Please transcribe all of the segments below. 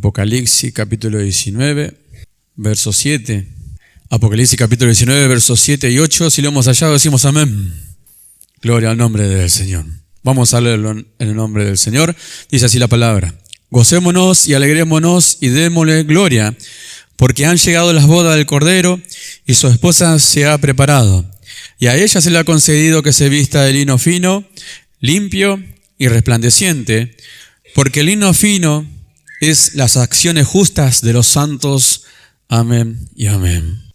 Apocalipsis capítulo 19, verso 7. Apocalipsis capítulo 19, versos 7 y 8. Si lo hemos hallado, decimos amén. Gloria al nombre del Señor. Vamos a leerlo en el nombre del Señor. Dice así la palabra. Gocémonos y alegrémonos y démosle gloria, porque han llegado las bodas del Cordero y su esposa se ha preparado. Y a ella se le ha concedido que se vista de lino fino, limpio y resplandeciente, porque el lino fino es las acciones justas de los santos. Amén y amén.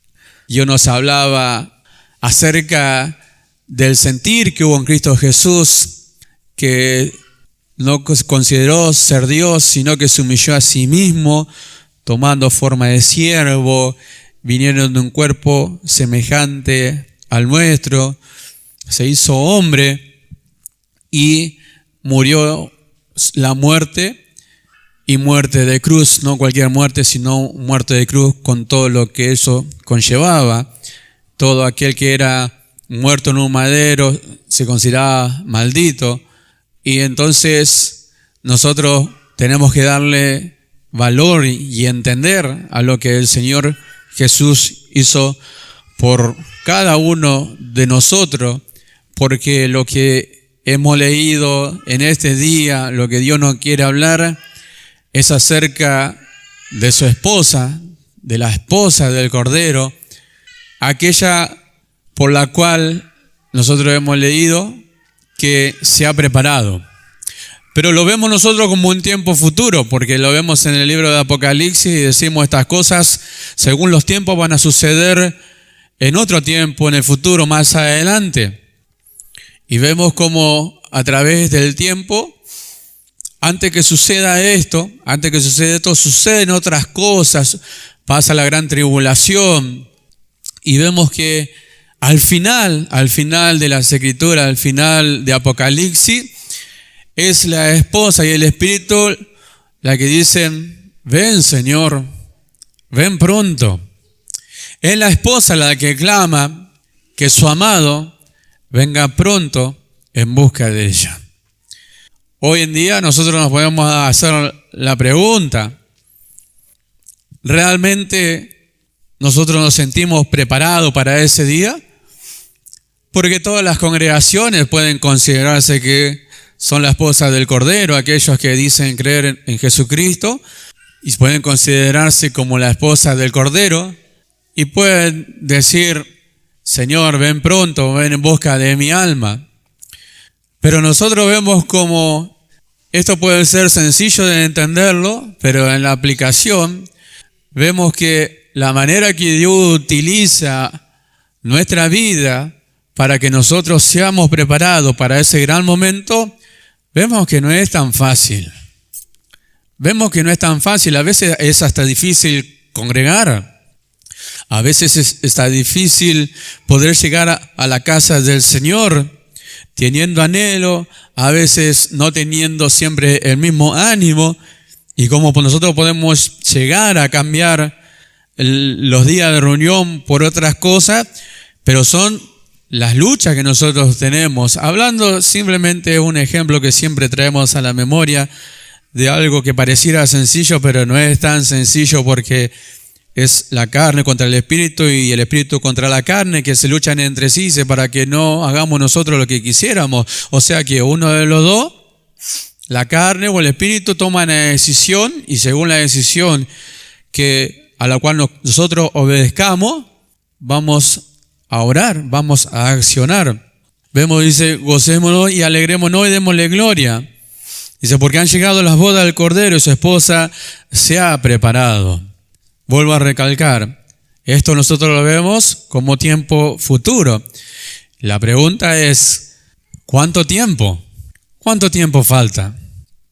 Yo nos hablaba acerca del sentir que hubo en Cristo Jesús, que no consideró ser Dios, sino que se humilló a sí mismo, tomando forma de siervo, vinieron de un cuerpo semejante al nuestro, se hizo hombre y murió la muerte, y muerte de cruz, no cualquier muerte, sino muerte de cruz con todo lo que eso conllevaba. Todo aquel que era muerto en un madero se consideraba maldito, y entonces nosotros tenemos que darle valor y entender a lo que el Señor Jesús hizo por cada uno de nosotros, porque lo que hemos leído en este día, lo que Dios nos quiere hablar, es acerca de su esposa, de la esposa del Cordero, aquella por la cual nosotros hemos leído que se ha preparado. Pero lo vemos nosotros como un tiempo futuro, porque lo vemos en el libro de Apocalipsis y decimos estas cosas, según los tiempos, van a suceder en otro tiempo, en el futuro, más adelante. Y vemos como a través del tiempo, antes que suceda esto, suceden otras cosas, pasa la gran tribulación, y vemos que al final de las Escrituras, al final de Apocalipsis, es la esposa y el Espíritu la que dicen, ven Señor, ven pronto. Es la esposa la que clama que su amado venga pronto en busca de ella. Hoy en día nosotros nos podemos hacer la pregunta, ¿realmente nosotros nos sentimos preparados para ese día? Porque todas las congregaciones pueden considerarse que son la esposa del Cordero, aquellos que dicen creer en Jesucristo, y pueden considerarse como la esposa del Cordero, y pueden decir, Señor, ven pronto, ven en busca de mi alma. Pero nosotros vemos como esto puede ser sencillo de entenderlo, pero en la aplicación vemos que la manera que Dios utiliza nuestra vida para que nosotros seamos preparados para ese gran momento, vemos que no es tan fácil. A veces es hasta difícil congregar. A veces está difícil poder llegar a la casa del Señor teniendo anhelo, a veces no teniendo siempre el mismo ánimo, y como nosotros podemos llegar a cambiar los días de reunión por otras cosas, pero son las luchas que nosotros tenemos. Hablando simplemente de un ejemplo que siempre traemos a la memoria de algo que pareciera sencillo, pero no es tan sencillo, porque es la carne contra el espíritu y el espíritu contra la carne, que se luchan entre sí para que no hagamos nosotros lo que quisiéramos. O sea que uno de los dos, la carne o el espíritu, toma una decisión, y según la decisión a la cual nosotros obedezcamos, vamos a orar, vamos a accionar. Vemos, dice, gocémonos y alegrémonos y démosle gloria. Dice, porque han llegado las bodas del Cordero y su esposa se ha preparado. Vuelvo a recalcar, esto nosotros lo vemos como tiempo futuro. La pregunta es, ¿cuánto tiempo? ¿Cuánto tiempo falta?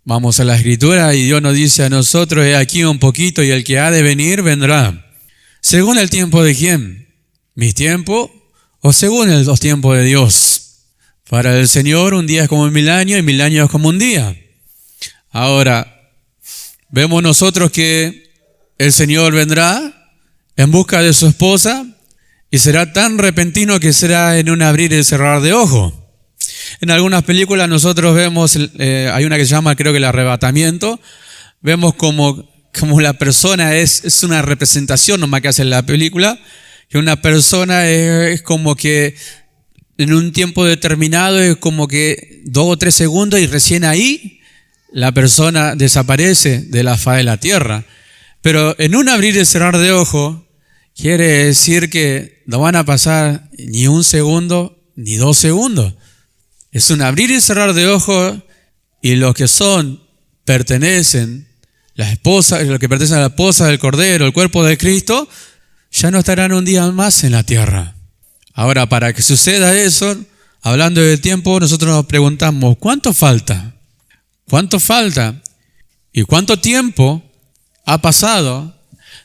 Vamos a la Escritura y Dios nos dice a nosotros, he aquí un poquito y el que ha de venir vendrá. ¿Según el tiempo de quién? ¿Mi tiempo o según los tiempos de Dios? Para el Señor un día es como 1000 años y 1000 años es como un día. Ahora, vemos nosotros que el Señor vendrá en busca de su esposa y será tan repentino que será en un abrir y cerrar de ojos. En algunas películas nosotros vemos, hay una que se llama, creo que el arrebatamiento, vemos como como la persona es una representación nomás que hace en la película, que una persona es como que en un tiempo determinado es como que 2 o 3 segundos y recién ahí la persona desaparece de la faz de la tierra. Pero en un abrir y cerrar de ojos quiere decir que no van a pasar ni 1 segundo ni 2 segundos. Es un abrir y cerrar de ojos y los que pertenecen, las esposas, los que pertenecen a la esposa del Cordero, el cuerpo de Cristo, ya no estarán un día más en la tierra. Ahora, para que suceda eso, hablando del tiempo, nosotros nos preguntamos, ¿cuánto falta? ¿Cuánto falta? ¿Y cuánto tiempo ha pasado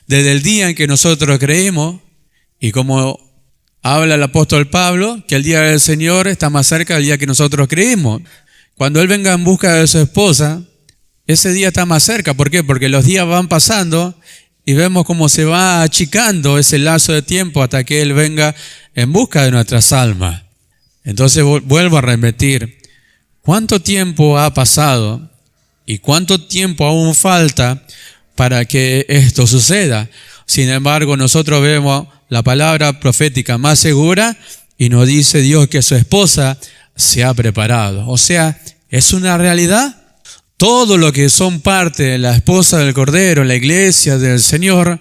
desde el día en que nosotros creímos? Y como habla el apóstol Pablo, que el día del Señor está más cerca del día que nosotros creímos. Cuando Él venga en busca de su esposa, ese día está más cerca. ¿Por qué? Porque los días van pasando y vemos cómo se va achicando ese lazo de tiempo hasta que Él venga en busca de nuestras almas. Entonces vuelvo a repetir, ¿cuánto tiempo ha pasado y cuánto tiempo aún falta para que esto suceda? Sin embargo, nosotros vemos la palabra profética más segura y nos dice Dios que su esposa se ha preparado. O sea, es una realidad. Todo lo que son parte de la esposa del Cordero, la iglesia del Señor,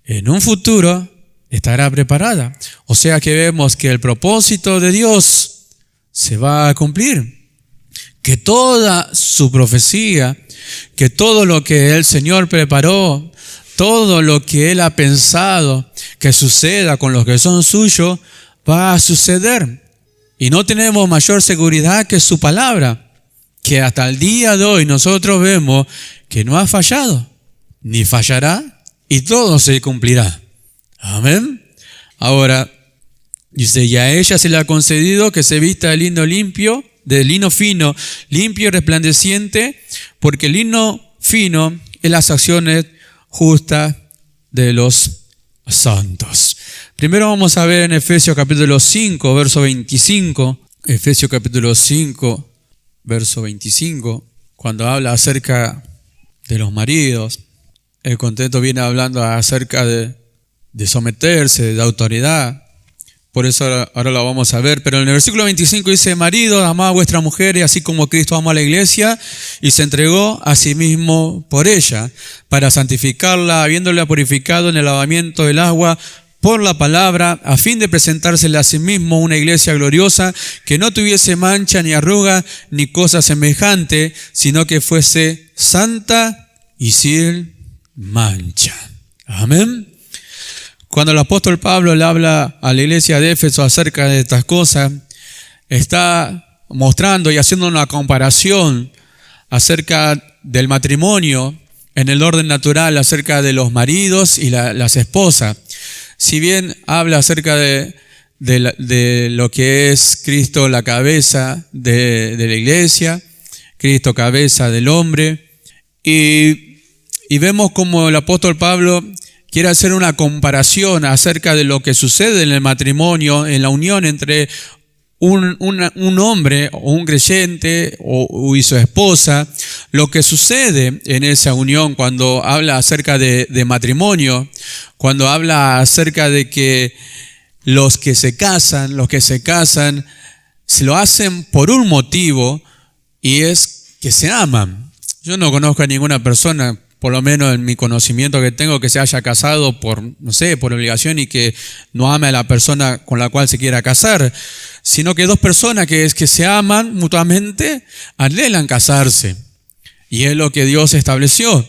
en un futuro estará preparada. O sea que vemos que el propósito de Dios se va a cumplir. Que toda su profecía, que todo lo que el Señor preparó, todo lo que Él ha pensado que suceda con los que son suyos, va a suceder. Y no tenemos mayor seguridad que su palabra, que hasta el día de hoy nosotros vemos que no ha fallado, ni fallará, y todo se cumplirá. Amén. Ahora, dice, y a ella se le ha concedido que se vista de lino fino, limpio y resplandeciente, porque el lino fino es las acciones justas de los santos. Primero vamos a ver en Efesios capítulo 5, verso 25. Efesios capítulo 5, verso 25, cuando habla acerca de los maridos, el contexto viene hablando acerca de someterse, de autoridad. Por eso ahora lo vamos a ver. Pero en el versículo 25 dice, maridos, amad a vuestras mujeres, así como Cristo amó a la iglesia y se entregó a sí mismo por ella, para santificarla, habiéndola purificado en el lavamiento del agua por la palabra, a fin de presentársela a sí mismo una iglesia gloriosa, que no tuviese mancha ni arruga ni cosa semejante, sino que fuese santa y sin mancha. Amén. Cuando el apóstol Pablo le habla a la iglesia de Éfeso acerca de estas cosas, está mostrando y haciendo una comparación acerca del matrimonio en el orden natural, acerca de los maridos y las esposas. Si bien habla acerca de lo que es Cristo la cabeza de la iglesia, Cristo cabeza del hombre, y vemos como el apóstol Pablo quiere hacer una comparación acerca de lo que sucede en el matrimonio, en la unión entre un hombre o un creyente y su esposa, lo que sucede en esa unión cuando habla acerca de matrimonio, cuando habla acerca de que los que se casan, se lo hacen por un motivo, y es que se aman. Yo no conozco a ninguna persona, por lo menos en mi conocimiento que tengo, que se haya casado por obligación y que no ame a la persona con la cual se quiera casar, sino que dos personas que se aman mutuamente anhelan casarse, y es lo que Dios estableció.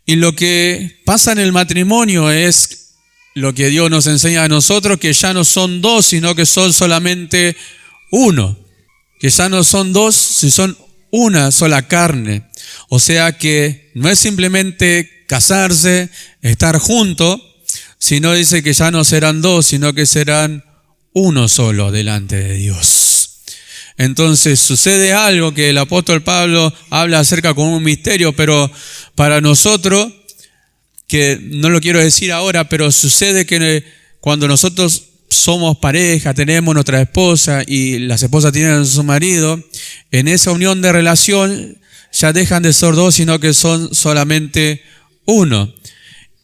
Y lo que pasa en el matrimonio es lo que Dios nos enseña a nosotros, que ya no son dos, sino que son solamente uno, que ya no son dos, si son una sola carne. O sea que no es simplemente casarse, estar juntos, sino dice que ya no serán dos, sino que serán uno solo delante de Dios. Entonces sucede algo que el apóstol Pablo habla acerca con un misterio, pero para nosotros, que no lo quiero decir ahora, pero sucede que cuando nosotros somos pareja, tenemos nuestra esposa y las esposas tienen a su marido, en esa unión de relación ya dejan de ser dos, sino que son solamente uno.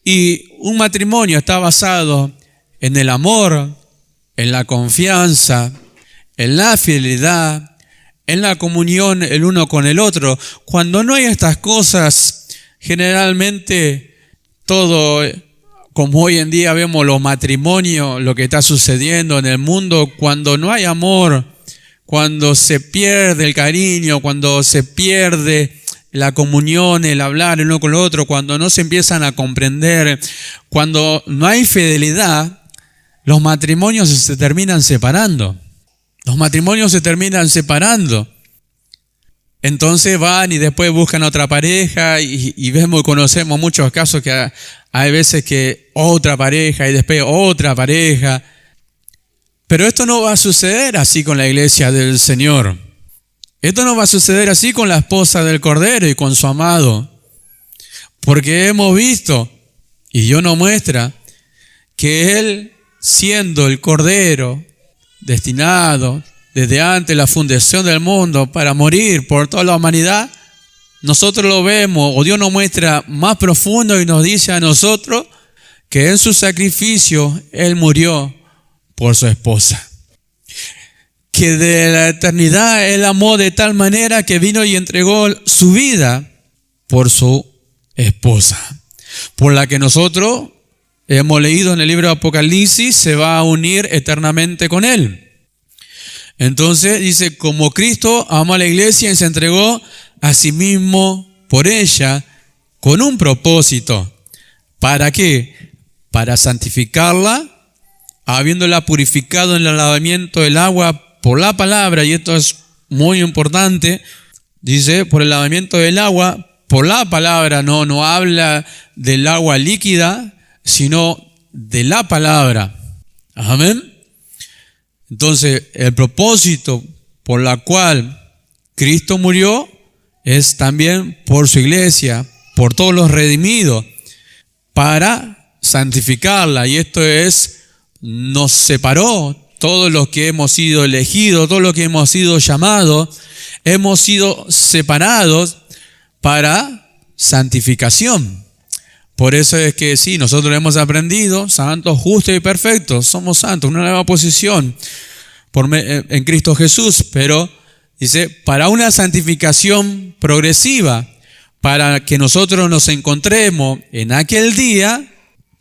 Y un matrimonio está basado en el amor, en la confianza, en la fidelidad, en la comunión el uno con el otro. Cuando no hay estas cosas, generalmente todo, como hoy en día vemos los matrimonios, lo que está sucediendo en el mundo, cuando no hay amor, cuando se pierde el cariño, cuando se pierde la comunión, el hablar el uno con el otro, cuando no se empiezan a comprender, cuando no hay fidelidad, los matrimonios se terminan separando. Los matrimonios se terminan separando. Entonces van y después buscan otra pareja y vemos y conocemos muchos casos que hay veces que otra pareja y después otra pareja. Pero esto no va a suceder así con la iglesia del Señor. Esto no va a suceder así con la esposa del Cordero y con su amado. Porque hemos visto, y Dios nos muestra, que Él, siendo el Cordero, destinado desde antes de la fundación del mundo para morir por toda la humanidad, nosotros lo vemos, o Dios nos muestra más profundo y nos dice a nosotros que en su sacrificio Él murió por su esposa. Que de la eternidad Él amó de tal manera que vino y entregó su vida por su esposa, por la que nosotros hemos leído en el libro de Apocalipsis, se va a unir eternamente con Él. Entonces dice, como Cristo amó a la iglesia y se entregó a sí mismo por ella, con un propósito. ¿Para qué? Para santificarla, habiéndola purificado en el lavamiento del agua por la palabra, y esto es muy importante, dice, por el lavamiento del agua, por la palabra, no habla del agua líquida, sino de la palabra. Amén. Entonces, el propósito por la cual Cristo murió es también por su iglesia, por todos los redimidos, para santificarla. Y esto es, nos separó, todos los que hemos sido elegidos, todos los que hemos sido llamados, hemos sido separados para santificación. Por eso es que sí, nosotros hemos aprendido, santos, justos y perfectos, somos santos, una nueva posición en Cristo Jesús, pero dice, para una santificación progresiva, para que nosotros nos encontremos en aquel día,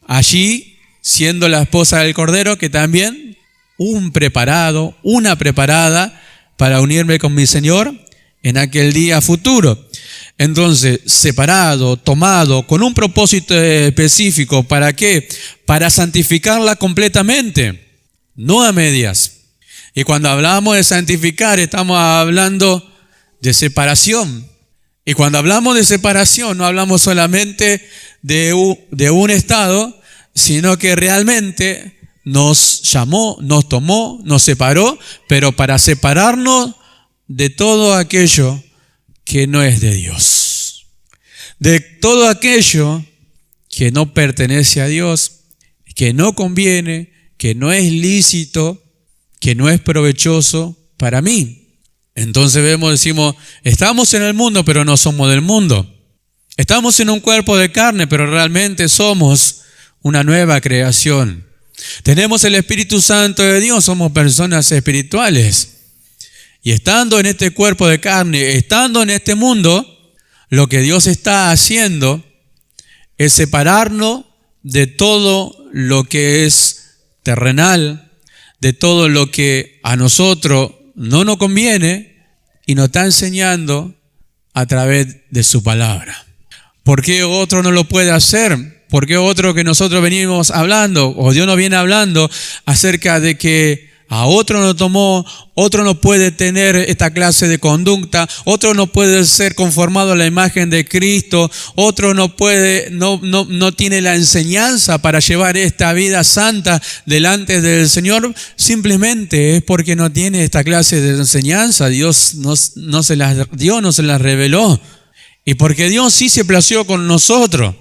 allí, siendo la esposa del Cordero, que también un preparado, una preparada para unirme con mi Señor en aquel día futuro. Entonces, separado, tomado, con un propósito específico. ¿Para qué? Para santificarla completamente, no a medias. Y cuando hablamos de santificar, estamos hablando de separación. Y cuando hablamos de separación, no hablamos solamente de un estado, sino que realmente nos llamó, nos tomó, nos separó, pero para separarnos de todo aquello que no es de Dios, de todo aquello que no pertenece a Dios, que no conviene, que no es lícito, que no es provechoso para mí. Entonces decimos, estamos en el mundo, pero no somos del mundo. Estamos en un cuerpo de carne, pero realmente somos una nueva creación. Tenemos el Espíritu Santo de Dios, somos personas espirituales. Y estando en este cuerpo de carne, estando en este mundo, lo que Dios está haciendo es separarnos de todo lo que es terrenal, de todo lo que a nosotros no nos conviene, y nos está enseñando a través de su palabra. ¿Por qué otro no lo puede hacer? ¿Por qué otro que nosotros venimos hablando, o Dios nos viene hablando acerca de que a otro no tomó, otro no puede tener esta clase de conducta, otro no puede ser conformado a la imagen de Cristo, otro no tiene la enseñanza para llevar esta vida santa delante del Señor? Simplemente es porque no tiene esta clase de enseñanza. Dios no se las reveló. Y porque Dios sí se plació con nosotros.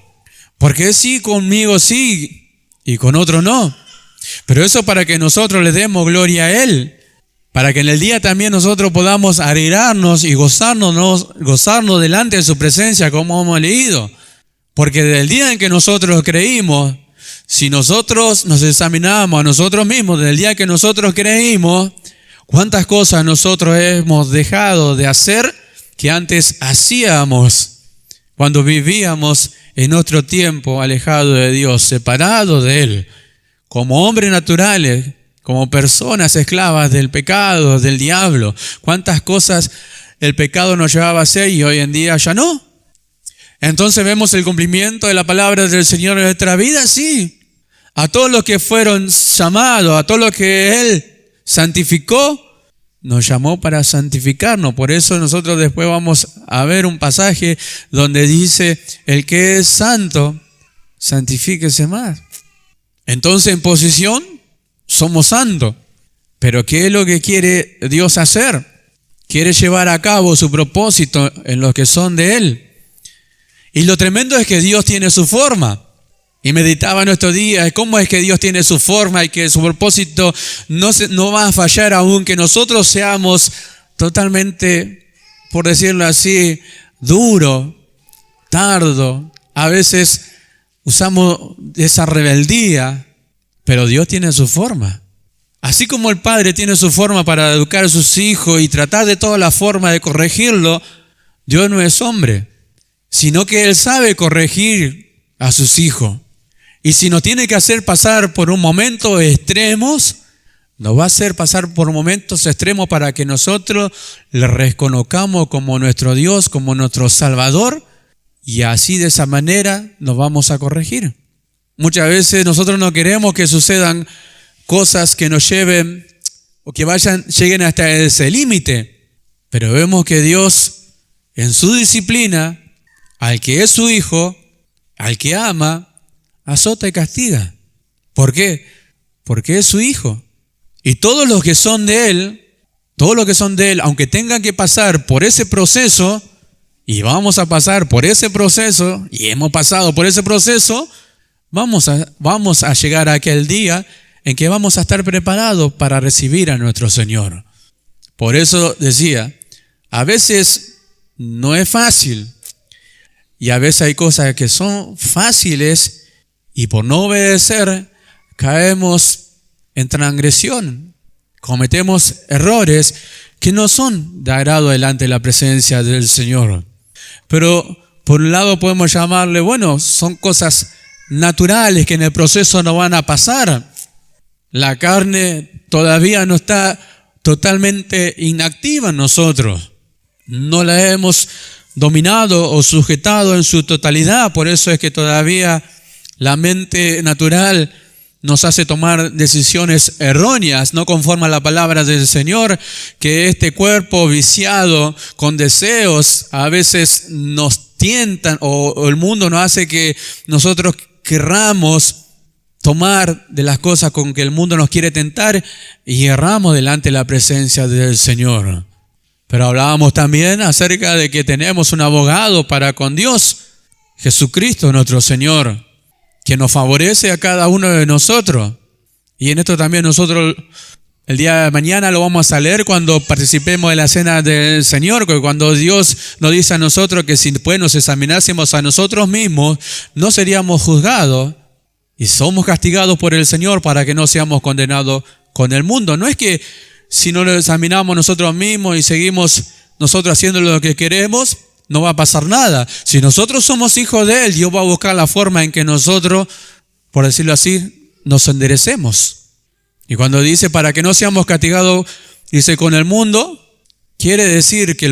Porque sí, conmigo sí, y con otro no. Pero eso para que nosotros le demos gloria a Él, para que en el día también nosotros podamos alegrarnos y gozarnos delante de su presencia, como hemos leído. Porque desde el día en que nosotros creímos, si nosotros nos examinamos a nosotros mismos, desde el día que nosotros creímos, cuántas cosas nosotros hemos dejado de hacer que antes hacíamos cuando vivíamos en nuestro tiempo alejado de Dios, separados de Él, como hombres naturales, como personas esclavas del pecado, del diablo. Cuántas cosas el pecado nos llevaba a hacer y hoy en día ya no. Entonces vemos el cumplimiento de la palabra del Señor en nuestra vida, sí. A todos los que fueron llamados, a todos los que Él santificó, nos llamó para santificarnos. Por eso nosotros después vamos a ver un pasaje donde dice, el que es santo, santifíquese más. Entonces en posición somos santos. Pero ¿qué es lo que quiere Dios hacer? Quiere llevar a cabo su propósito en los que son de Él. Y lo tremendo es que Dios tiene su forma. Y meditaba en estos días cómo es que Dios tiene su forma y que su propósito no va a fallar aunque nosotros seamos totalmente, por decirlo así, duro, tardo. A veces usamos esa rebeldía, pero Dios tiene su forma. Así como el padre tiene su forma para educar a sus hijos y tratar de toda la forma de corregirlo, Dios no es hombre, sino que Él sabe corregir a sus hijos. Y si nos tiene que hacer pasar por un momento extremos, nos va a hacer pasar por momentos extremos para que nosotros le reconozcamos como nuestro Dios, como nuestro Salvador, y así de esa manera nos vamos a corregir. Muchas veces nosotros no queremos que sucedan cosas que nos lleven o que lleguen hasta ese límite, pero vemos que Dios en su disciplina, al que es su hijo, al que ama, azota y castiga. ¿Por qué? Porque es su hijo. Y todos los que son de Él, aunque tengan que pasar por ese proceso, y vamos a pasar por ese proceso, y hemos pasado por ese proceso, vamos a llegar a aquel día en que vamos a estar preparados para recibir a nuestro Señor. Por eso decía, a veces no es fácil, y a veces hay cosas que son fáciles, y por no obedecer, caemos en transgresión. Cometemos errores que no son de agrado delante de la presencia del Señor. Pero por un lado podemos llamarle, bueno, son cosas naturales que en el proceso no van a pasar. La carne todavía no está totalmente inactiva en nosotros. No la hemos dominado o sujetado en su totalidad. Por eso es que todavía la mente natural nos hace tomar decisiones erróneas, no conforme a la palabra del Señor, que este cuerpo viciado con deseos a veces nos tientan o el mundo nos hace que nosotros querramos tomar de las cosas con que el mundo nos quiere tentar y erramos delante de la presencia del Señor. Pero hablábamos también acerca de que tenemos un abogado para con Dios, Jesucristo nuestro Señor, que nos favorece a cada uno de nosotros. Y en esto también nosotros el día de mañana lo vamos a leer cuando participemos de la cena del Señor, que cuando Dios nos dice a nosotros que si después nos examinásemos a nosotros mismos, no seríamos juzgados y somos castigados por el Señor para que no seamos condenados con el mundo. No es que si no lo examinamos nosotros mismos y seguimos nosotros haciendo lo que queremos, no va a pasar nada. Si nosotros somos hijos de Él, Dios va a buscar la forma en que nosotros, por decirlo así, nos enderecemos. Y cuando dice para que no seamos castigados, dice con el mundo, quiere decir que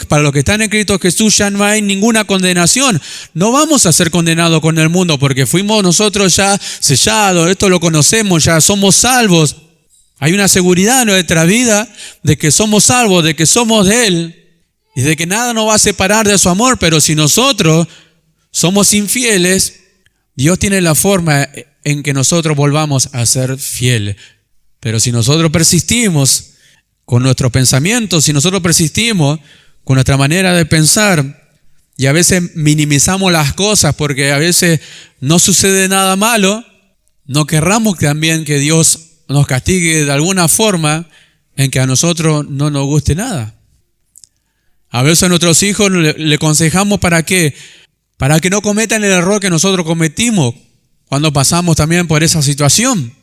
para los que están en Cristo Jesús ya no hay ninguna condenación. No vamos a ser condenados con el mundo porque fuimos nosotros ya sellados, esto lo conocemos, ya somos salvos. Hay una seguridad en nuestra vida de que somos salvos, de que somos de Él. Y de que nada nos va a separar de su amor, pero si nosotros somos infieles, Dios tiene la forma en que nosotros volvamos a ser fieles. Pero si nosotros persistimos con nuestros pensamientos, si nosotros persistimos con nuestra manera de pensar, y a veces minimizamos las cosas porque a veces no sucede nada malo, no querramos también que Dios nos castigue de alguna forma en que a nosotros no nos guste nada. A veces a nuestros hijos le aconsejamos para qué, para que no cometan el error que nosotros cometimos cuando pasamos también por esa situación.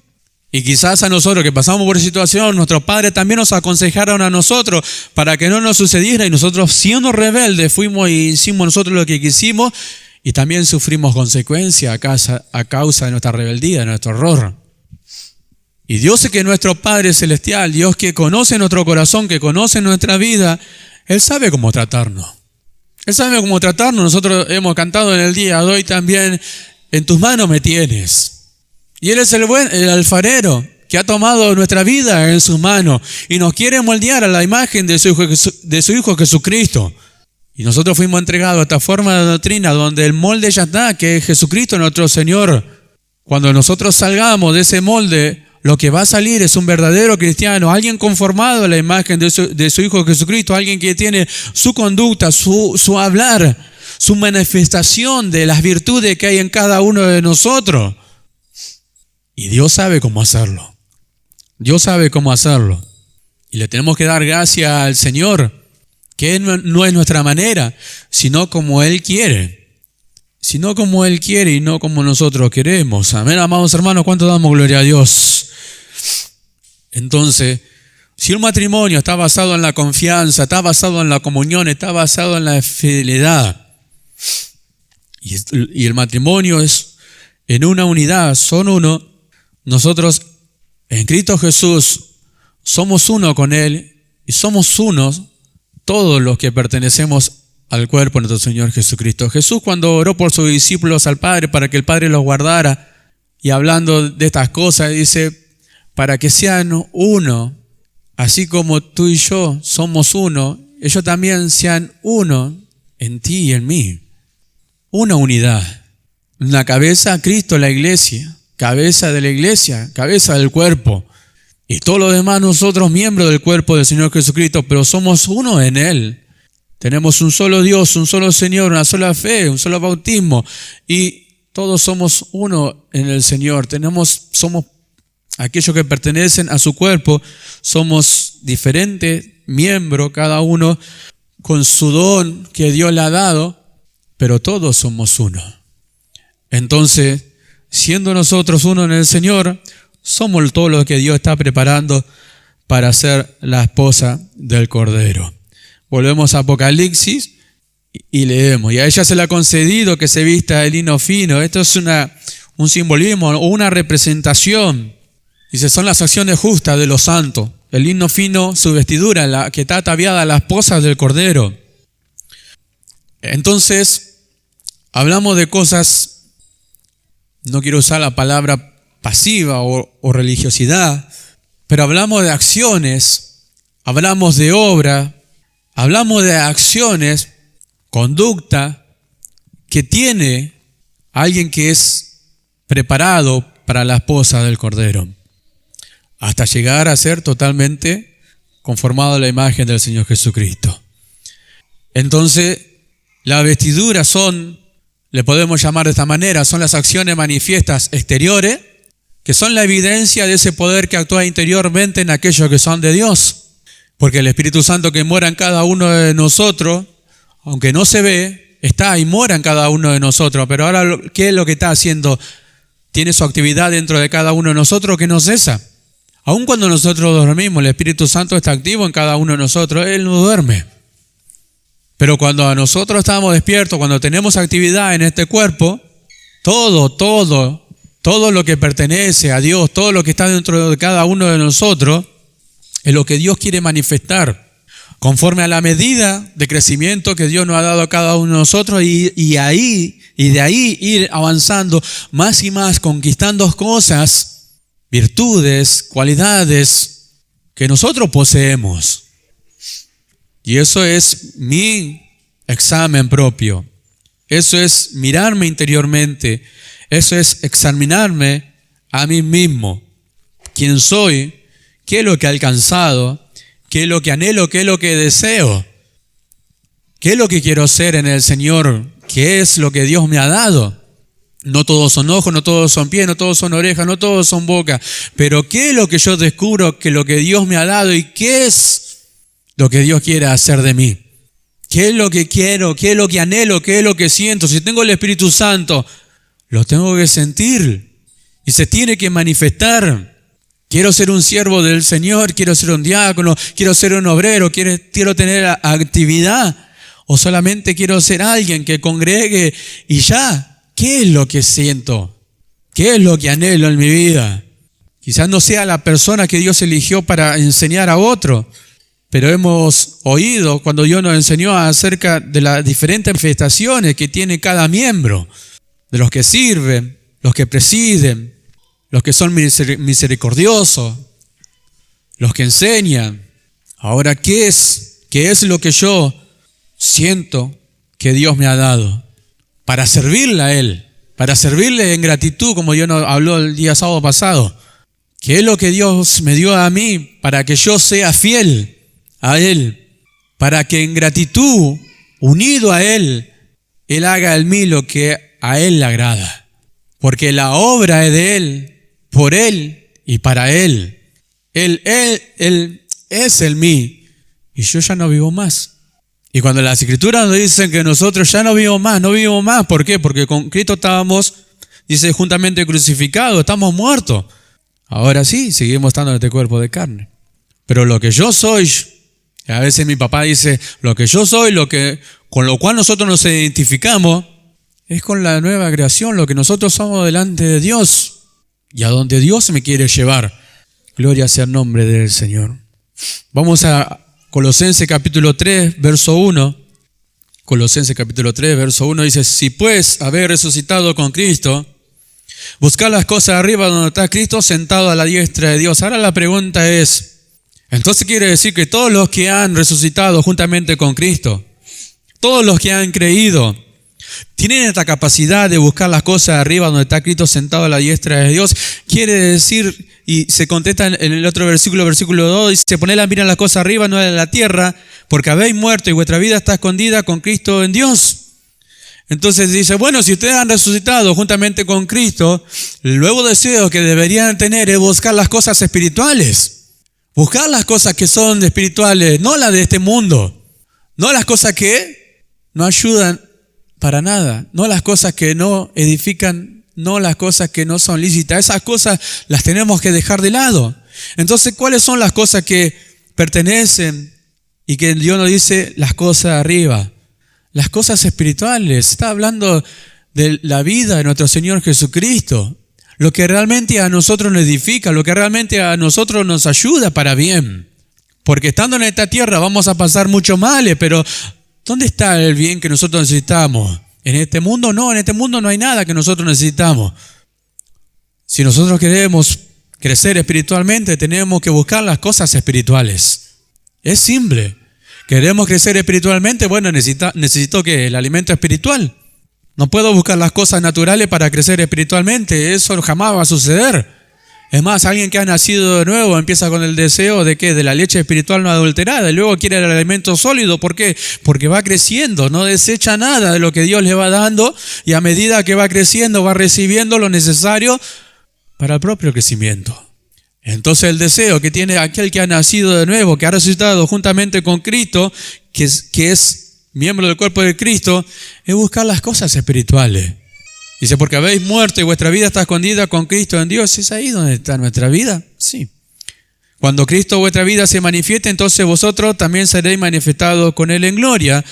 Y quizás a nosotros que pasamos por esa situación, nuestros padres también nos aconsejaron a nosotros para que no nos sucediera, y nosotros, siendo rebeldes, fuimos y hicimos nosotros lo que quisimos y también sufrimos consecuencias a causa de nuestra rebeldía, de nuestro error. Y Dios, que es nuestro Padre Celestial, Dios que conoce nuestro corazón, que conoce nuestra vida, Él sabe cómo tratarnos. Él sabe cómo tratarnos. Nosotros hemos cantado en el día de hoy también, en tus manos me tienes. Y Él es el alfarero que ha tomado nuestra vida en sus manos y nos quiere moldear a la imagen de su Hijo Jesucristo. Y nosotros fuimos entregados a esta forma de doctrina donde el molde ya está, que es Jesucristo nuestro Señor. Cuando nosotros salgamos de ese molde, lo que va a salir es un verdadero cristiano, alguien conformado a la imagen de su Hijo Jesucristo, alguien que tiene su conducta, su hablar, su manifestación de las virtudes que hay en cada uno de nosotros. Y Dios sabe cómo hacerlo. Dios sabe cómo hacerlo. Y le tenemos que dar gracias al Señor, que no es nuestra manera, sino como Él quiere. Sino como Él quiere y no como nosotros queremos. Amén, amados hermanos, ¿cuánto damos gloria a Dios? Entonces, si un matrimonio está basado en la confianza, está basado en la comunión, está basado en la fidelidad, y el matrimonio es en una unidad, son uno, nosotros en Cristo Jesús somos uno con Él y somos unos todos los que pertenecemos al cuerpo de nuestro Señor Jesucristo. Jesús, cuando oró por sus discípulos al Padre para que el Padre los guardara, y hablando de estas cosas, dice, para que sean uno, así como tú y yo somos uno, ellos también sean uno en ti y en mí. Una unidad. Una cabeza, Cristo, la iglesia. Cabeza de la iglesia, cabeza del cuerpo. Y todos los demás nosotros miembros del cuerpo del Señor Jesucristo, pero somos uno en Él. Tenemos un solo Dios, un solo Señor, una sola fe, un solo bautismo. Y todos somos uno en el Señor. Somos aquellos que pertenecen a su cuerpo. Somos diferentes miembros, cada uno con su don que Dios le ha dado, pero todos somos uno. Entonces, siendo nosotros uno en el Señor, somos todos los que Dios está preparando para ser la esposa del Cordero. Volvemos a Apocalipsis y leemos. Y a ella se le ha concedido que se vista de lino fino. Esto es un simbolismo o una representación. Dice, son las acciones justas de los santos. El lino fino, su vestidura, la que está ataviada a la esposa del Cordero. Entonces, hablamos de cosas. No quiero usar la palabra pasiva o religiosidad, pero hablamos de acciones, hablamos de obra, hablamos de acciones, conducta que tiene alguien que es preparado para la esposa del Cordero, hasta llegar a ser totalmente conformado a la imagen del Señor Jesucristo. Entonces, las vestiduras le podemos llamar de esta manera, son las acciones manifiestas exteriores, que son la evidencia de ese poder que actúa interiormente en aquellos que son de Dios. Porque el Espíritu Santo que mora en cada uno de nosotros, aunque no se ve, está y mora en cada uno de nosotros. Pero ahora, ¿qué es lo que está haciendo? Tiene su actividad dentro de cada uno de nosotros que no cesa. Aun cuando nosotros dormimos, el Espíritu Santo está activo en cada uno de nosotros. Él no duerme. Pero cuando a nosotros estamos despiertos, cuando tenemos actividad en este cuerpo, todo lo que pertenece a Dios, todo lo que está dentro de cada uno de nosotros, es lo que Dios quiere manifestar, conforme a la medida de crecimiento que Dios nos ha dado a cada uno de nosotros, y de ahí ir avanzando más y más, conquistando cosas, virtudes, cualidades que nosotros poseemos. Y eso es mi examen propio. Eso es mirarme interiormente. Eso es examinarme a mí mismo. ¿Quién soy? ¿Qué es lo que he alcanzado? ¿Qué es lo que anhelo? ¿Qué es lo que deseo? ¿Qué es lo que quiero ser en el Señor? ¿Qué es lo que Dios me ha dado? No todos son ojos, no todos son pies, no todos son orejas, no todos son boca. Pero ¿qué es lo que yo descubro que lo que Dios me ha dado y qué es lo que Dios quiere hacer de mí? ¿Qué es lo que quiero? ¿Qué es lo que anhelo? ¿Qué es lo que siento? Si tengo el Espíritu Santo, lo tengo que sentir y se tiene que manifestar. Quiero ser un siervo del Señor, quiero ser un diácono, quiero ser un obrero, quiero tener actividad, o solamente quiero ser alguien que congregue y ya. ¿Qué es lo que siento? ¿Qué es lo que anhelo en mi vida? Quizás no sea la persona que Dios eligió para enseñar a otro, pero hemos oído cuando Dios nos enseñó acerca de las diferentes manifestaciones que tiene cada miembro, de los que sirven, los que presiden, los que son misericordiosos, los que enseñan. Ahora, ¿qué es lo que yo siento que Dios me ha dado? Para servirle a Él, para servirle en gratitud, como Dios nos habló el día sábado pasado. ¿Qué es lo que Dios me dio a mí para que yo sea fiel a Él? Para que en gratitud, unido a Él, Él haga en mí lo que a Él le agrada. Porque la obra es de Él, por Él y para Él. Él es en mí y yo ya no vivo más. Y cuando las Escrituras nos dicen que nosotros ya no vivimos más, ¿por qué? Porque con Cristo estábamos, dice, juntamente crucificados, estamos muertos. Ahora sí, seguimos estando en este cuerpo de carne. Pero lo que yo soy, a veces mi papá dice, lo que yo soy, con lo cual nosotros nos identificamos, es con la nueva creación, lo que nosotros somos delante de Dios y a donde Dios me quiere llevar. Gloria sea el nombre del Señor. Vamos a Colosenses capítulo 3, verso 1. Colosenses capítulo 3, verso 1 dice, si pues habéis resucitado con Cristo, buscad las cosas arriba donde está Cristo sentado a la diestra de Dios. Ahora la pregunta es, entonces quiere decir que todos los que han resucitado juntamente con Cristo, todos los que han creído, tienen esta capacidad de buscar las cosas arriba donde está Cristo sentado a la diestra de Dios. Quiere decir, y se contesta en el otro versículo 2, dice, poned la mira en las cosas arriba, no en la tierra, porque habéis muerto y vuestra vida está escondida con Cristo en Dios. Entonces dice, bueno, si ustedes han resucitado juntamente con Cristo, el nuevo deseo que deberían tener es buscar las cosas espirituales. Buscar las cosas que son espirituales, no las de este mundo. No las cosas que no ayudan para nada. No las cosas que no edifican, no las cosas que no son lícitas. Esas cosas las tenemos que dejar de lado. Entonces, ¿cuáles son las cosas que pertenecen y que Dios nos dice las cosas arriba? Las cosas espirituales. Está hablando de la vida de nuestro Señor Jesucristo. Lo que realmente a nosotros nos edifica, lo que realmente a nosotros nos ayuda para bien. Porque estando en esta tierra vamos a pasar muchos males, pero ¿dónde está el bien que nosotros necesitamos? ¿En este mundo? No, en este mundo no hay nada que nosotros necesitamos. Si nosotros queremos crecer espiritualmente, tenemos que buscar las cosas espirituales. Es simple. ¿Queremos crecer espiritualmente? Bueno, necesito ¿qué? El alimento espiritual. No puedo buscar las cosas naturales para crecer espiritualmente. Eso jamás va a suceder. Es más, alguien que ha nacido de nuevo empieza con el deseo de ¿qué? De la leche espiritual no adulterada y luego quiere el alimento sólido. ¿Por qué? Porque va creciendo, no desecha nada de lo que Dios le va dando y a medida que va creciendo va recibiendo lo necesario para el propio crecimiento. Entonces el deseo que tiene aquel que ha nacido de nuevo, que ha resucitado juntamente con Cristo, que es miembro del cuerpo de Cristo, es buscar las cosas espirituales. Dice, porque habéis muerto y vuestra vida está escondida con Cristo en Dios. ¿Es ahí donde está nuestra vida? Sí. Cuando Cristo vuestra vida se manifieste, entonces vosotros también seréis manifestados con Él en gloria.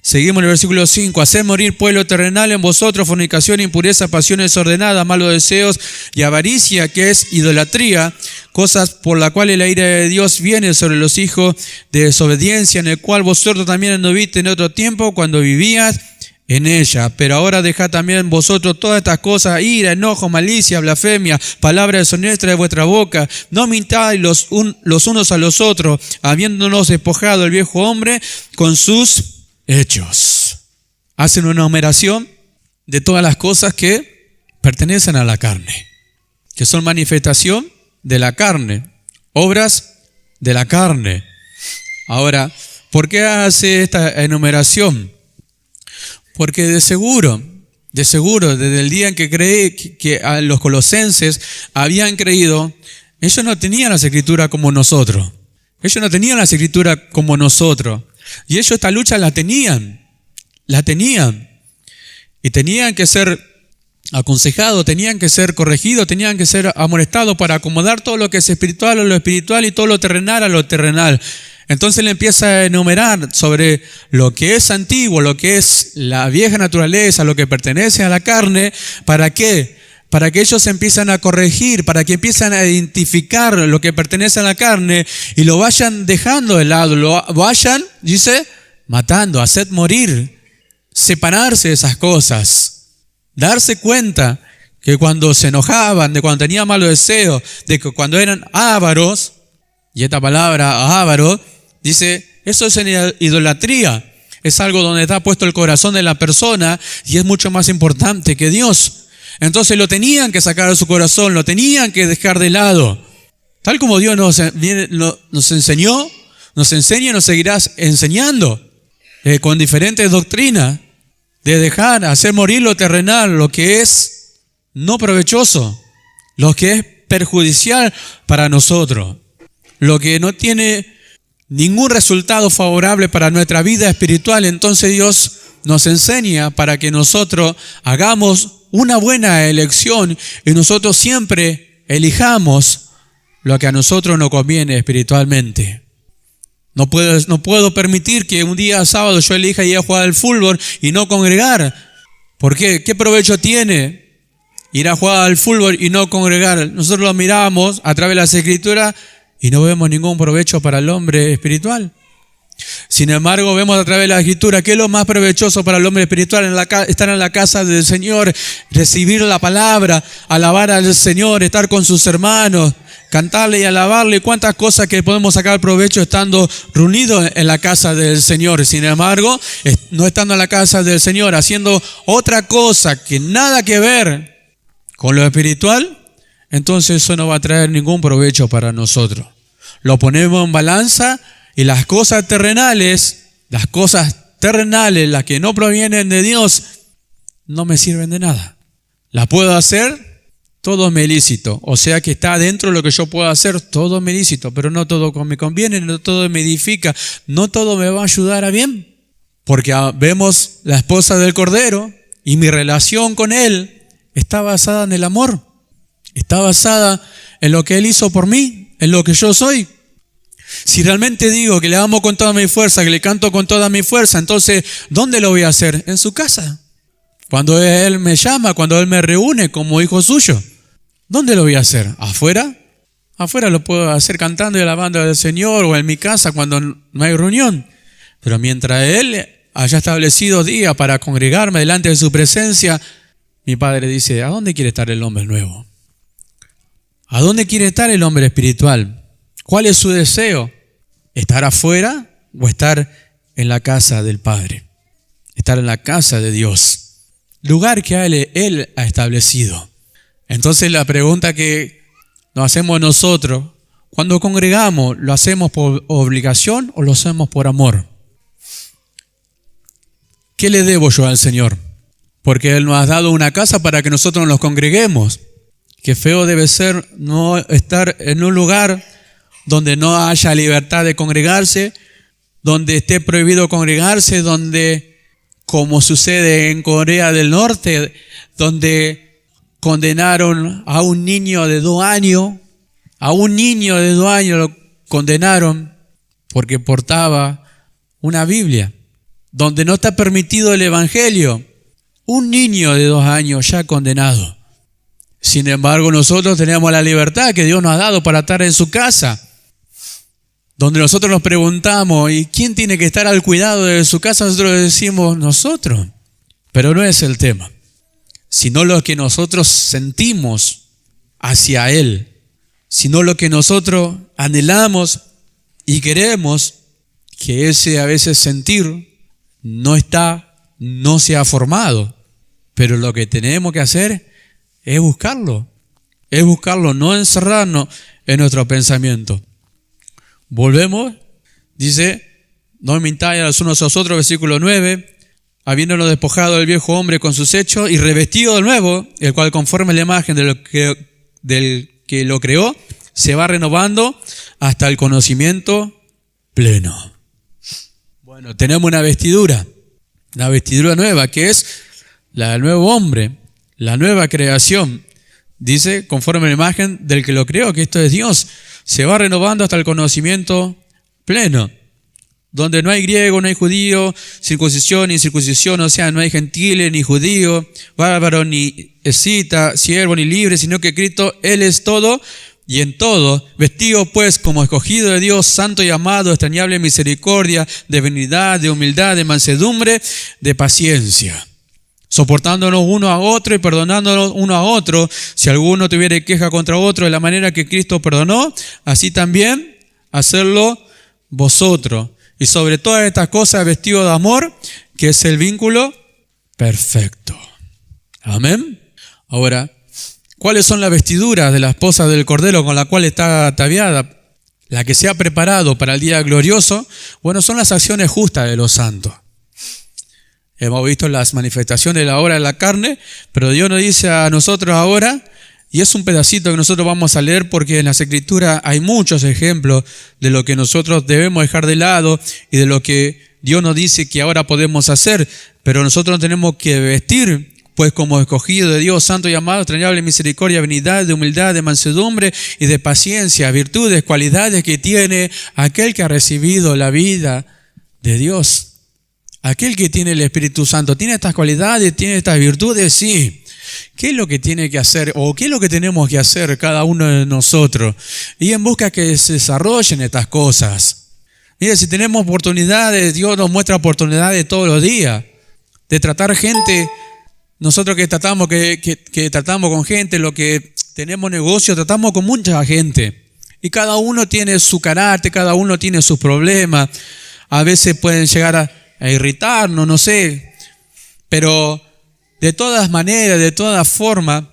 Seguimos en el versículo 5. Haced morir pueblo terrenal en vosotros, fornicación, impureza, pasiones desordenadas, malos deseos y avaricia, que es idolatría, cosas por las cuales la ira de Dios viene sobre los hijos de desobediencia, en el cual vosotros también anduviste en otro tiempo cuando vivías en ella. Pero ahora dejad también vosotros todas estas cosas, ira, enojo, malicia, blasfemia, palabra deshonesta de vuestra boca. No mintáis los unos a los otros, habiéndonos despojado el viejo hombre con sus hechos. Hacen una enumeración de todas las cosas que pertenecen a la carne, que son manifestación de la carne, obras de la carne. Ahora, ¿por qué hace esta enumeración? Porque de seguro, desde el día en que creí que a los colosenses habían creído, ellos no tenían las escrituras como nosotros. Ellos no tenían las escrituras como nosotros. Y ellos esta lucha la tenían. Y tenían que ser aconsejados, tenían que ser corregidos, tenían que ser amonestados para acomodar todo lo que es espiritual a lo espiritual y todo lo terrenal a lo terrenal. Entonces le empieza a enumerar sobre lo que es antiguo, lo que es la vieja naturaleza, lo que pertenece a la carne. ¿Para qué? Para que ellos empiezan a corregir, para que empiezan a identificar lo que pertenece a la carne y lo vayan dejando de lado, lo vayan, dice, matando, haced morir, separarse de esas cosas, darse cuenta que cuando se enojaban, de cuando tenían malos deseos, de que cuando eran ávaros, y esta palabra avaro, dice, eso es en idolatría, es algo donde está puesto el corazón de la persona y es mucho más importante que Dios. Entonces lo tenían que sacar de su corazón, lo tenían que dejar de lado. Tal como Dios nos enseñó, nos enseña y nos seguirás enseñando con diferentes doctrinas de dejar, hacer morir lo terrenal, lo que es no provechoso, lo que es perjudicial para nosotros, lo que no tiene ningún resultado favorable para nuestra vida espiritual. Entonces Dios nos enseña para que nosotros hagamos una buena elección y nosotros siempre elijamos lo que a nosotros nos conviene espiritualmente. No puedo permitir que un día sábado yo elija ir a jugar al fútbol y no congregar. ¿Por qué? ¿Qué provecho tiene ir a jugar al fútbol y no congregar? Nosotros lo miramos a través de las Escrituras y no vemos ningún provecho para el hombre espiritual. Sin embargo, vemos a través de la Escritura que es lo más provechoso para el hombre espiritual, estar en la casa del Señor, recibir la palabra, alabar al Señor, estar con sus hermanos, cantarle y alabarle. Cuántas cosas que podemos sacar provecho estando reunidos en la casa del Señor. Sin embargo, no estando en la casa del Señor, haciendo otra cosa que nada que ver con lo espiritual, entonces eso no va a traer ningún provecho para nosotros. Lo ponemos en balanza y las cosas terrenales, las que no provienen de Dios, no me sirven de nada. Las puedo hacer, todo me es lícito. O sea que está dentro de lo que yo puedo hacer, todo me es lícito, pero no todo me conviene, no todo me edifica, no todo me va a ayudar a bien. Porque vemos la esposa del Cordero y mi relación con Él está basada en el amor. Está basada en lo que Él hizo por mí, en lo que yo soy. Si realmente digo que le amo con toda mi fuerza, que le canto con toda mi fuerza, entonces, ¿dónde lo voy a hacer? En su casa. Cuando Él me llama, cuando Él me reúne como hijo suyo, ¿dónde lo voy a hacer? ¿Afuera? Afuera lo puedo hacer cantando y alabando al Señor, o en mi casa cuando no hay reunión. Pero mientras Él haya establecido día para congregarme delante de su presencia, mi Padre dice, ¿a dónde quiere estar el hombre nuevo? ¿A dónde quiere estar el hombre espiritual? ¿Cuál es su deseo? ¿Estar afuera o estar en la casa del Padre? Estar en la casa de Dios, lugar que Él ha establecido. Entonces la pregunta que nos hacemos nosotros, cuando congregamos, ¿lo hacemos por obligación o lo hacemos por amor? ¿Qué le debo yo al Señor? Porque Él nos ha dado una casa para que nosotros nos congreguemos. Qué feo debe ser no estar en un lugar donde no haya libertad de congregarse, donde esté prohibido congregarse, donde, como sucede en Corea del Norte, donde condenaron a un niño de 2 años, lo condenaron porque portaba una Biblia, donde no está permitido el Evangelio, un niño de 2 años ya condenado. Sin embargo, nosotros tenemos la libertad que Dios nos ha dado para estar en su casa, donde nosotros nos preguntamos, ¿y quién tiene que estar al cuidado de su casa? Nosotros decimos, nosotros. Pero no es el tema, sino lo que nosotros sentimos hacia Él, sino lo que nosotros anhelamos y queremos, que ese a veces sentir no se ha formado. Pero lo que tenemos que hacer es buscarlo, no encerrarnos en nuestro pensamiento. Volvemos, dice, no mintáis a los unos a los otros, versículo 9, habiéndolo despojado del viejo hombre con sus hechos y revestido del nuevo, el cual conforme a la imagen del que lo creó, se va renovando hasta el conocimiento pleno. Bueno, tenemos una vestidura nueva, que es la del nuevo hombre, la nueva creación. Dice, conforme a la imagen del que lo creó, que esto es Dios, se va renovando hasta el conocimiento pleno, donde no hay griego, no hay judío, circuncisión ni incircuncisión, o sea, no hay gentil ni judío, bárbaro ni escita, siervo ni libre, sino que Cristo, Él es todo y en todo, vestido pues como escogido de Dios, santo y amado, extrañable en misericordia, de benignidad, de humildad, de mansedumbre, de paciencia, soportándonos uno a otro y perdonándonos uno a otro, si alguno tuviere queja contra otro, de la manera que Cristo perdonó, así también hacerlo vosotros. Y sobre todas estas cosas vestido de amor, que es el vínculo perfecto. Amén. Ahora, ¿cuáles son las vestiduras de la esposa del Cordero con la cual está ataviada? La que se ha preparado para el día glorioso. Bueno, son las acciones justas de los santos. Hemos visto las manifestaciones de la obra de la carne, pero Dios nos dice a nosotros ahora, y es un pedacito que nosotros vamos a leer porque en las Escrituras hay muchos ejemplos de lo que nosotros debemos dejar de lado y de lo que Dios nos dice que ahora podemos hacer, pero nosotros tenemos que vestir pues como escogido de Dios, santo y amado, extrañable en misericordia, benignidad, de humildad, de mansedumbre y de paciencia, virtudes, cualidades que tiene aquel que ha recibido la vida de Dios. Aquel que tiene el Espíritu Santo, ¿tiene estas cualidades, tiene estas virtudes? Sí. ¿Qué es lo que tiene que hacer o qué es lo que tenemos que hacer cada uno de nosotros? Y en busca que se desarrollen estas cosas. Mire, si tenemos oportunidades, Dios nos muestra oportunidades todos los días de tratar gente. Nosotros que tratamos con gente, lo que tenemos negocio, tratamos con mucha gente. Y cada uno tiene su carácter, cada uno tiene sus problemas. A veces pueden llegar a irritarnos, no sé. Pero de todas maneras, de todas formas,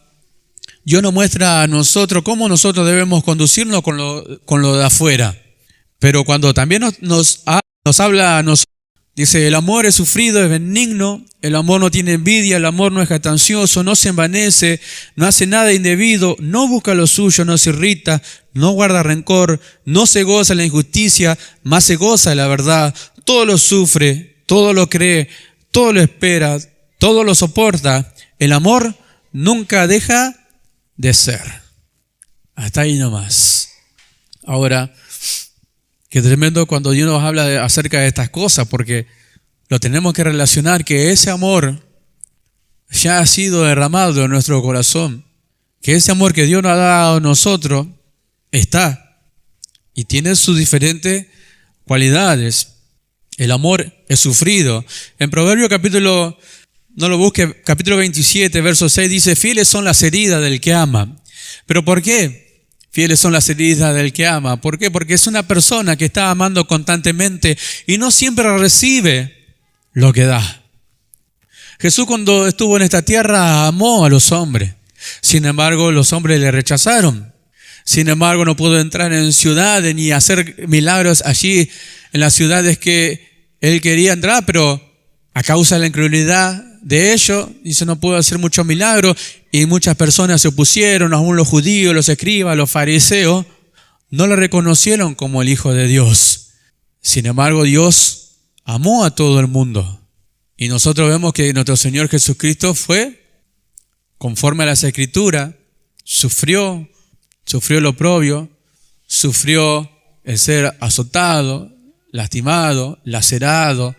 Dios nos muestra a nosotros cómo nosotros debemos conducirnos con lo de afuera. Pero cuando también nos habla a nosotros, dice, el amor es sufrido, es benigno, el amor no tiene envidia, el amor no es jactancioso, no se envanece, no hace nada indebido, no busca lo suyo, no se irrita, no guarda rencor, no se goza de la injusticia, más se goza de la verdad, todo lo sufre, todo lo cree, todo lo espera, todo lo soporta. El amor nunca deja de ser. Hasta ahí nomás. Ahora, qué tremendo cuando Dios nos habla acerca de estas cosas, porque lo tenemos que relacionar que ese amor ya ha sido derramado en nuestro corazón, que ese amor que Dios nos ha dado a nosotros está y tiene sus diferentes cualidades. El amor es sufrido. En Proverbios capítulo, no lo busque, capítulo 27, verso 6 dice, fieles son las heridas del que ama. ¿Pero por qué? Fieles son las heridas del que ama. ¿Por qué? Porque es una persona que está amando constantemente y no siempre recibe lo que da. Jesús cuando estuvo en esta tierra amó a los hombres. Sin embargo, los hombres le rechazaron. Sin embargo, no pudo entrar en ciudades ni hacer milagros allí en las ciudades que él quería entrar, pero a causa de la incredulidad de ellos, dice, no pudo hacer muchos milagros y muchas personas se opusieron, aún los judíos, los escribas, los fariseos, no le reconocieron como el Hijo de Dios. Sin embargo, Dios amó a todo el mundo. Y nosotros vemos que nuestro Señor Jesucristo fue conforme a las Escrituras, sufrió el oprobio, sufrió el ser azotado, lastimado, lacerado,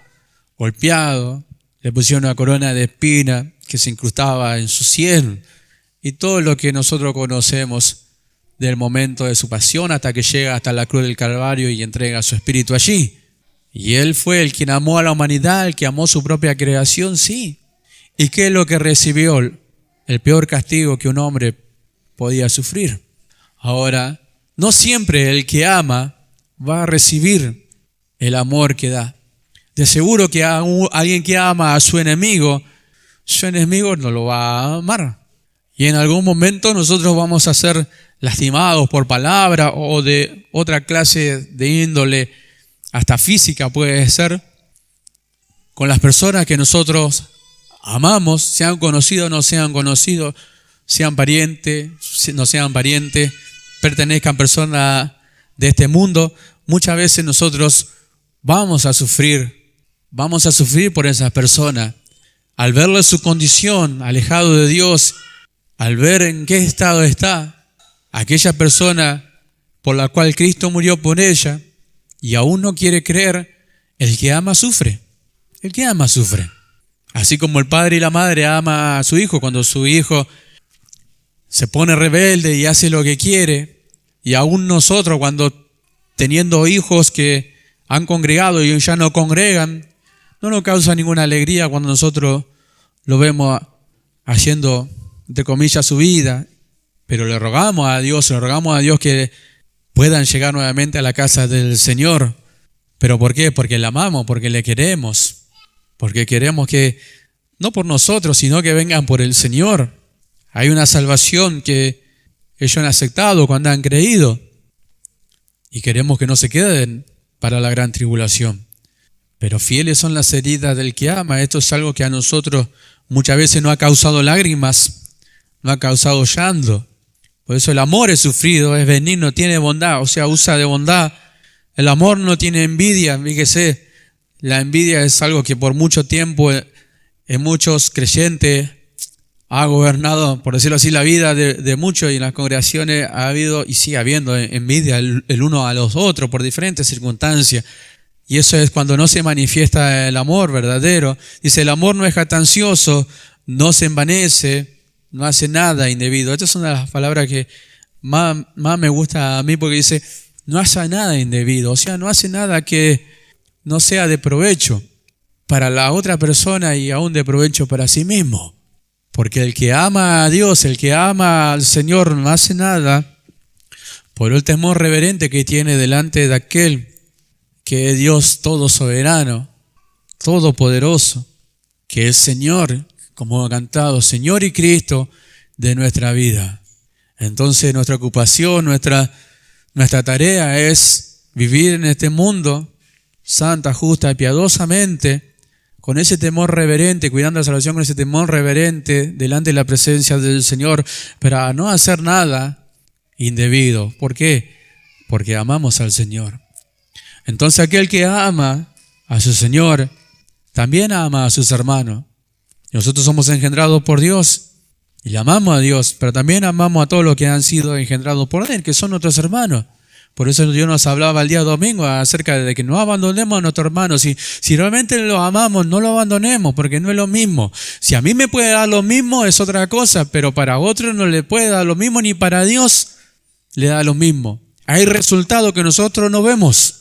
golpeado, le pusieron una corona de espina que se incrustaba en su sien y todo lo que nosotros conocemos del momento de su pasión hasta que llega hasta la cruz del Calvario y entrega su espíritu allí. Y Él fue el quien amó a la humanidad, el que amó su propia creación, sí. ¿Y qué es lo que recibió? El peor castigo que un hombre podía sufrir. Ahora, no siempre el que ama va a recibir el amor que da. De seguro que alguien que ama a su enemigo no lo va a amar. Y en algún momento nosotros vamos a ser lastimados por palabra o de otra clase de índole, hasta física puede ser, con las personas que nosotros amamos, sean conocidos o no sean conocidos, sean parientes, no sean parientes, pertenezcan a personas de este mundo. Muchas veces nosotros vamos a sufrir vamos a sufrir por esa persona. Al verle su condición, alejado de Dios, al ver en qué estado está, aquella persona por la cual Cristo murió por ella y aún no quiere creer, el que ama sufre. El que ama sufre. Así como el padre y la madre ama a su hijo, cuando su hijo se pone rebelde y hace lo que quiere, y aún nosotros cuando teniendo hijos que han congregado y ya no congregan, no nos causa ninguna alegría cuando nosotros lo vemos haciendo, entre comillas, su vida, pero le rogamos a Dios que puedan llegar nuevamente a la casa del Señor. ¿Pero por qué? Porque le amamos, porque le queremos, porque queremos que, no por nosotros, sino que vengan por el Señor. Hay una salvación que ellos han aceptado cuando han creído y queremos que no se queden para la gran tribulación. Pero fieles son las heridas del que ama. Esto es algo que a nosotros muchas veces no ha causado lágrimas, no ha causado llanto. Por eso el amor es sufrido, es benigno, tiene bondad, o sea, usa de bondad. El amor no tiene envidia. Fíjese, la envidia es algo que por mucho tiempo en muchos creyentes ha gobernado, por decirlo así, la vida de muchos, y en las congregaciones ha habido y sigue habiendo envidia el uno a los otros por diferentes circunstancias. Y eso es cuando no se manifiesta el amor verdadero. Dice, el amor no es jactancioso, no se envanece, no hace nada indebido. Esta es una de las palabras que más me gusta a mí, porque dice, no hace nada indebido, o sea, no hace nada que no sea de provecho para la otra persona y aún de provecho para sí mismo. Porque el que ama a Dios, el que ama al Señor, no hace nada por el temor reverente que tiene delante de aquel que es Dios todo soberano, todopoderoso, que es Señor, como ha cantado, Señor y Cristo de nuestra vida. Entonces nuestra ocupación, nuestra tarea es vivir en este mundo santa, justa y piadosamente, con ese temor reverente, cuidando la salvación con ese temor reverente delante de la presencia del Señor, para no hacer nada indebido. ¿Por qué? Porque amamos al Señor. Entonces aquel que ama a su Señor también ama a sus hermanos. Nosotros somos engendrados por Dios y le amamos a Dios, pero también amamos a todos los que han sido engendrados por Él, que son nuestros hermanos. Por eso Dios nos hablaba el día domingo acerca de que no abandonemos a nuestros hermanos. Si realmente los amamos, no lo abandonemos, porque no es lo mismo. Si a mí me puede dar lo mismo, es otra cosa, pero para otros no le puede dar lo mismo, ni para Dios le da lo mismo. Hay resultados que nosotros no vemos.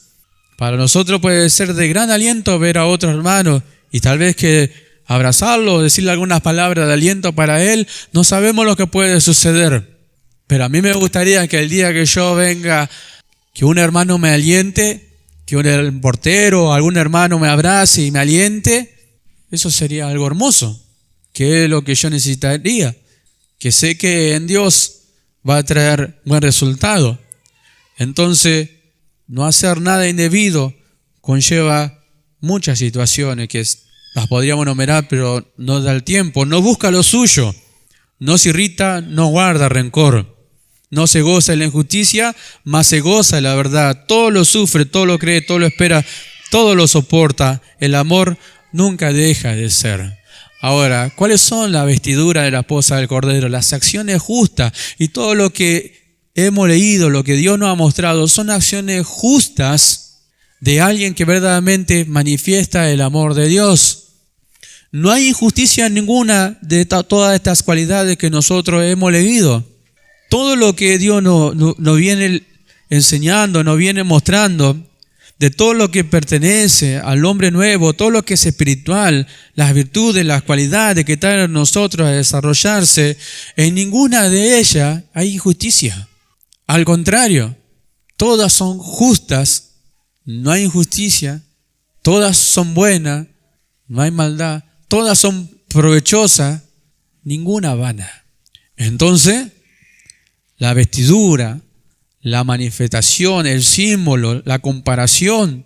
Para nosotros puede ser de gran aliento ver a otros hermanos y tal vez que abrazarlo, decirle algunas palabras de aliento para él, no sabemos lo que puede suceder. Pero a mí me gustaría que el día que yo venga, que un hermano me aliente, que un portero o algún hermano me abrace y me aliente, eso sería algo hermoso, que es lo que yo necesitaría, que sé que en Dios va a traer buen resultado. Entonces, no hacer nada indebido conlleva muchas situaciones que las podríamos enumerar, pero no da el tiempo. No busca lo suyo, no se irrita, no guarda rencor. No se goza en la injusticia, mas se goza en la verdad. Todo lo sufre, todo lo cree, todo lo espera, todo lo soporta. El amor nunca deja de ser. Ahora, ¿cuáles son las vestiduras de la esposa del Cordero? Las acciones justas y todo lo que hemos leído, lo que Dios nos ha mostrado, son acciones justas de alguien que verdaderamente manifiesta el amor de Dios. No hay injusticia ninguna de todas estas cualidades que nosotros hemos leído. Todo lo que Dios nos viene enseñando, nos viene mostrando, de todo lo que pertenece al hombre nuevo, todo lo que es espiritual, las virtudes, las cualidades que traen a nosotros a desarrollarse, en ninguna de ellas hay injusticia. Al contrario, todas son justas, no hay injusticia, todas son buenas, no hay maldad, todas son provechosas, ninguna vana. Entonces, la vestidura, la manifestación, el símbolo, la comparación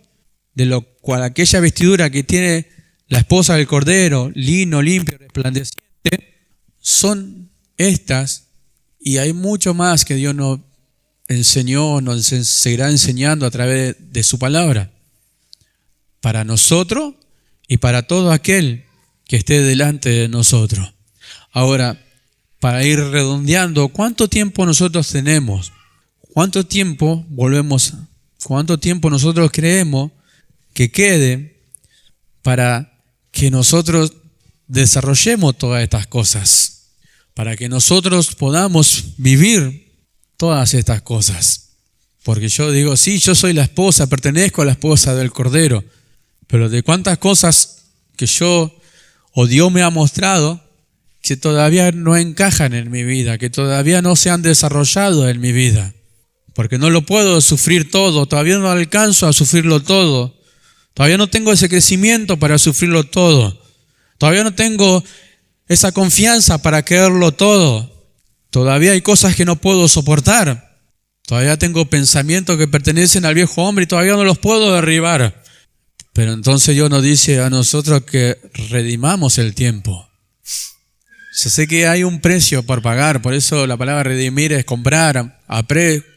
de lo cual aquella vestidura que tiene la esposa del Cordero, lino, limpio, resplandeciente, son estas, y hay mucho más que Dios nos enseñó, nos seguirá enseñando a través de su palabra, para nosotros y para todo aquel que esté delante de nosotros. Ahora, para ir redondeando, ¿cuánto tiempo nosotros tenemos? ¿Cuánto tiempo nosotros creemos que quede para que nosotros desarrollemos todas estas cosas? Para que nosotros podamos vivir todas estas cosas. Porque yo digo, sí, yo soy la esposa, pertenezco a la esposa del Cordero, pero de cuántas cosas que yo o Dios me ha mostrado que todavía no encajan en mi vida, que todavía no se han desarrollado en mi vida. Porque no lo puedo sufrir todo, todavía no alcanzo a sufrirlo todo. Todavía no tengo ese crecimiento para sufrirlo todo. Todavía no tengo esa confianza para quererlo todo. Todavía hay cosas que no puedo soportar. Todavía tengo pensamientos que pertenecen al viejo hombre y todavía no los puedo derribar. Pero entonces Dios nos dice a nosotros que redimamos el tiempo. Yo sé que hay un precio por pagar, por eso la palabra redimir es comprar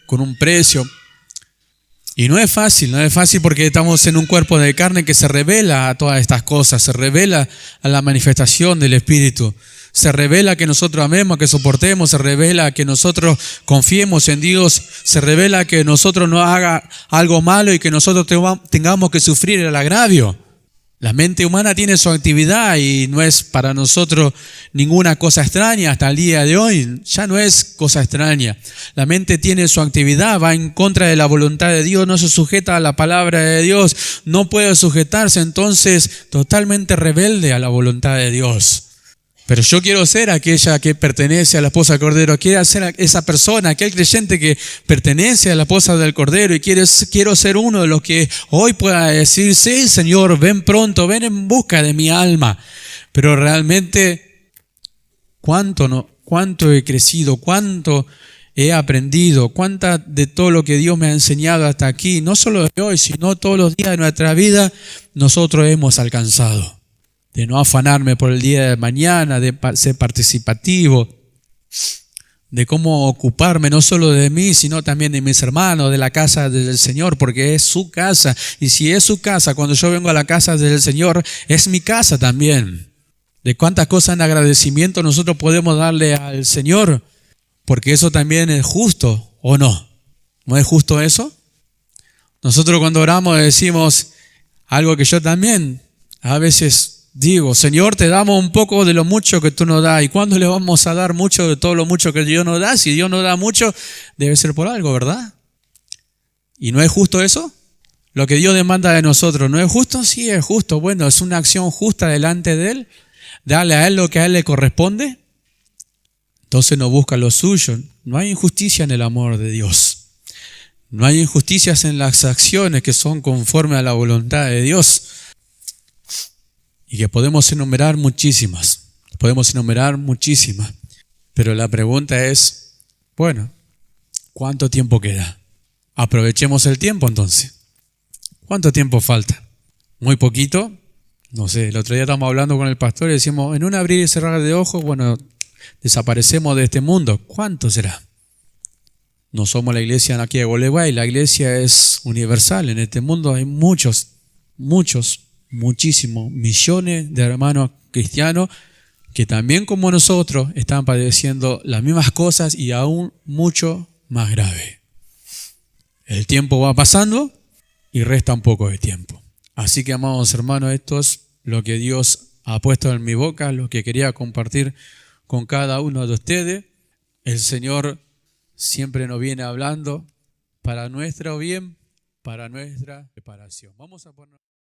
con un precio. Y no es fácil porque estamos en un cuerpo de carne que se revela a todas estas cosas, se revela a la manifestación del Espíritu, se revela que nosotros amemos, que soportemos, se revela que nosotros confiemos en Dios, se revela que nosotros no haga algo malo y que nosotros tengamos que sufrir el agravio. La mente humana tiene su actividad y no es para nosotros ninguna cosa extraña hasta el día de hoy. Ya no es cosa extraña. La mente tiene su actividad, va en contra de la voluntad de Dios, no se sujeta a la palabra de Dios, no puede sujetarse, entonces totalmente rebelde a la voluntad de Dios. Pero yo quiero ser aquella que pertenece a la esposa del Cordero, quiero ser esa persona, aquel creyente que pertenece a la esposa del Cordero y quiero ser uno de los que hoy pueda decir, sí, Señor, ven pronto, ven en busca de mi alma. Pero realmente, ¿cuánto he crecido? ¿Cuánto he aprendido? ¿Cuánta de todo lo que Dios me ha enseñado hasta aquí, no solo de hoy, sino todos los días de nuestra vida, nosotros hemos alcanzado? De no afanarme por el día de mañana, de ser participativo, de cómo ocuparme no solo de mí, sino también de mis hermanos, de la casa del Señor, porque es su casa. Y si es su casa, cuando yo vengo a la casa del Señor, es mi casa también. De cuántas cosas en agradecimiento nosotros podemos darle al Señor, porque eso también es justo, ¿o no? ¿No es justo eso? Nosotros cuando oramos decimos algo que yo también a veces digo, Señor, te damos un poco de lo mucho que tú nos das. ¿Y cuándo le vamos a dar mucho de todo lo mucho que Dios nos da? Si Dios nos da mucho, debe ser por algo, ¿verdad? ¿Y no es justo eso? Lo que Dios demanda de nosotros, ¿no es justo? Sí, es justo. Bueno, es una acción justa delante de Él. Darle a Él lo que a Él le corresponde. Entonces no busca lo suyo. No hay injusticia en el amor de Dios. No hay injusticias en las acciones que son conforme a la voluntad de Dios. Y que podemos enumerar muchísimas, pero la pregunta es, bueno, ¿cuánto tiempo queda? Aprovechemos el tiempo entonces. ¿Cuánto tiempo falta? ¿Muy poquito? No sé, el otro día estábamos hablando con el pastor y decimos, en un abrir y cerrar de ojos, bueno, desaparecemos de este mundo. ¿Cuánto será? No somos la iglesia aquí de Gualeguay, la iglesia es universal. En este mundo hay muchísimos millones de hermanos cristianos que también como nosotros están padeciendo las mismas cosas y aún mucho más grave. El tiempo va pasando y resta un poco de tiempo. Así que, amados hermanos, esto es lo que Dios ha puesto en mi boca, lo que quería compartir con cada uno de ustedes. El Señor siempre nos viene hablando para nuestro bien, para nuestra preparación. Vamos a poner